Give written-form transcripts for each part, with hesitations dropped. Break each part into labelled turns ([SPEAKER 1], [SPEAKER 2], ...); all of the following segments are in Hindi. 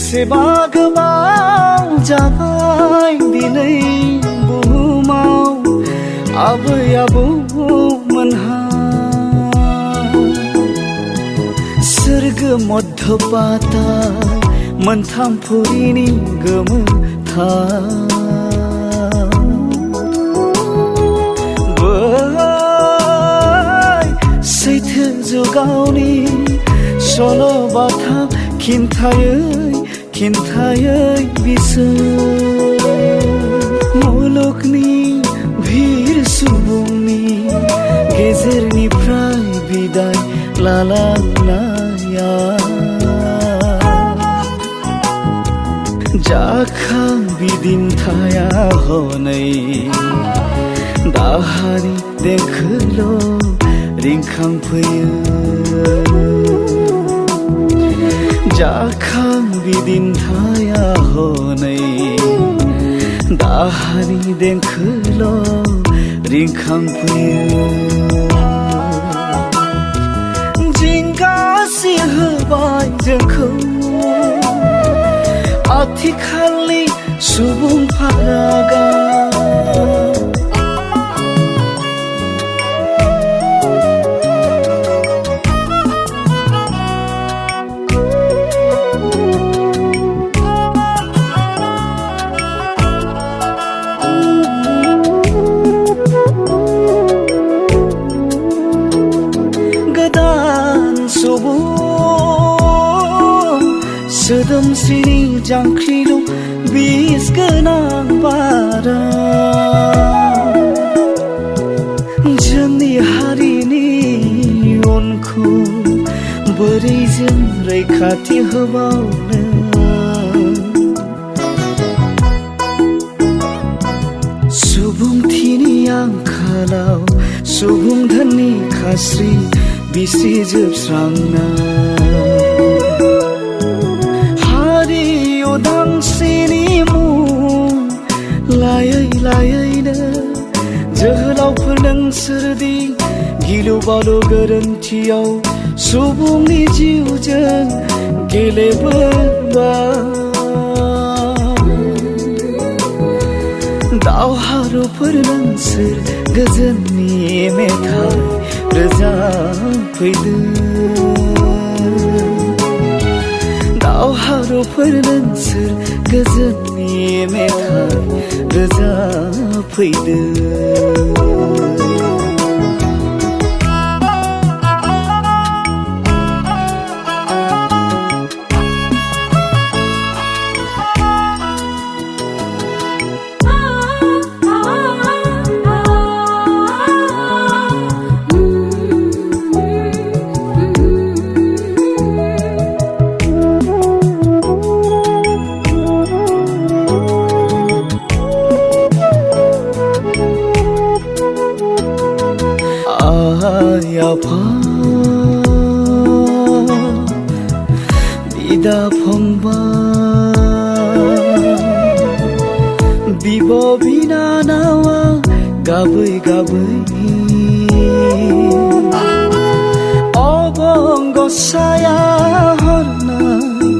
[SPEAKER 1] बेसेबा गोबाव जाबाय दिनै बुहुमाव आबै आबौमोनहा सोरगो मध्य पाताल मोनथाम फुरिनि गोमोथाव बै सैथो जुगावनि सल' बाथा खिन्थायै बिसोर मुलुगनि भिर सुबुंनि गेजेरनिफ्राय बिदाय लालांनाया जाखां बिदिन्थाया हनै दाहानि देंखोल' रिंखांफैयो जाखां बिदिन्थाया हनै दाहानि देंखोल' रिंखांफैयो जिंगासि होबाय जोंखौ आथिखालनि सुबुं फारागा सोदोमस्रिनि जांख्रिलु बिस गोनां बारा जोंनि हारिनि उनखौ बोरै जों रैखाथि होबावनो सुबुंथिनि आंखालाव सुबुं धोननि खास्रि बिसि जोबस्रांना उदांस्रिनि मुं लायैनो जोहोलावफोर नोंसोरदि गिलु बालु गोरोन्थियाव सुबुंनि जिउजों गेलेबोबाय दावहारुफोर नोंसोर गोजोननि मेथाइ रोजाबफैदों दावहारुफोर नोंसोर गोजोननि मेथाइ रोजाबफैदों आफा बिदा फंबाय बिब' बिनानावा गाबै अबंगसाया हरनाय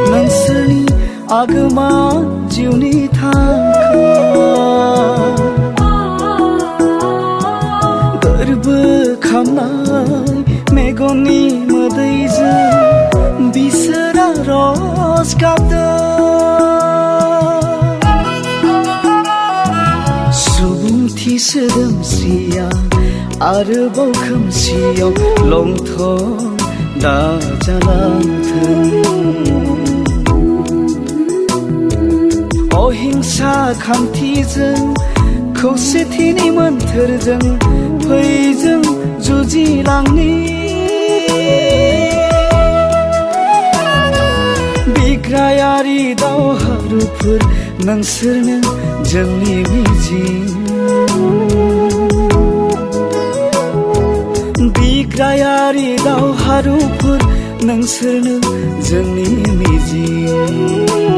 [SPEAKER 1] नोंसोरनि आगोमा जिउनि थांखा गोरबो खामनाय मेगननि मोदैजों बिसोरा रस गाबदों सुबुंथि सोदोमस्रिया आरोबाव खोमसियाव लंथं दाजालांथों अहिंसा खान्थिजों खौसेथिनि मोन्थोरजों फैजों जुजिलांनि बिग्रायारि दावहारुफोर नोंसोरनो जोंनि मिजिं बिग्रायारि दावहारुफोर नोंसोरनो जोंनि मिजिं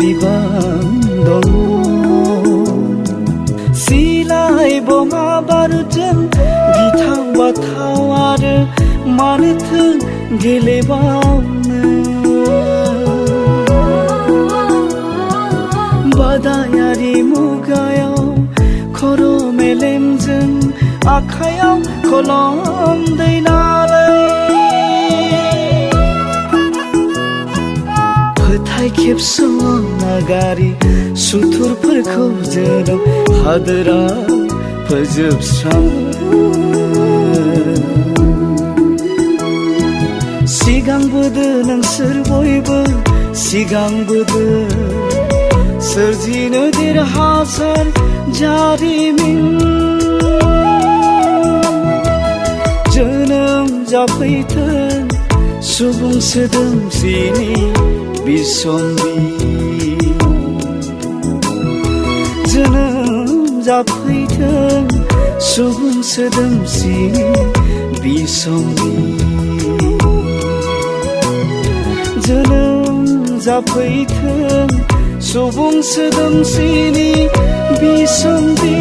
[SPEAKER 1] जेसेबां दङ सिलाय बमा बारुदजों गिथाव बाथाव आरो मानोथो गेलेबावनो बादायारि मुगायाव खर' मेलेमजों आखायाव कलम दैनानै फोथाय खेबस'ना नागारि सुथुरफोरखौ जोनोम हादोरा फोजोबस्राङो सिगांबोदो नोंसोर बयबो सिगांबोदो सोरजिनो देरहासार जारिमिन जोनोम जाफैथों सुबुं सोदोमस्रिनि बिसम्बि जोनोम जाफैथों सुबुं सोदोमस्रिनि बिसम्बि जोनोम जाफैथों सुबुं सोदोमस्रिनि बिसम्बि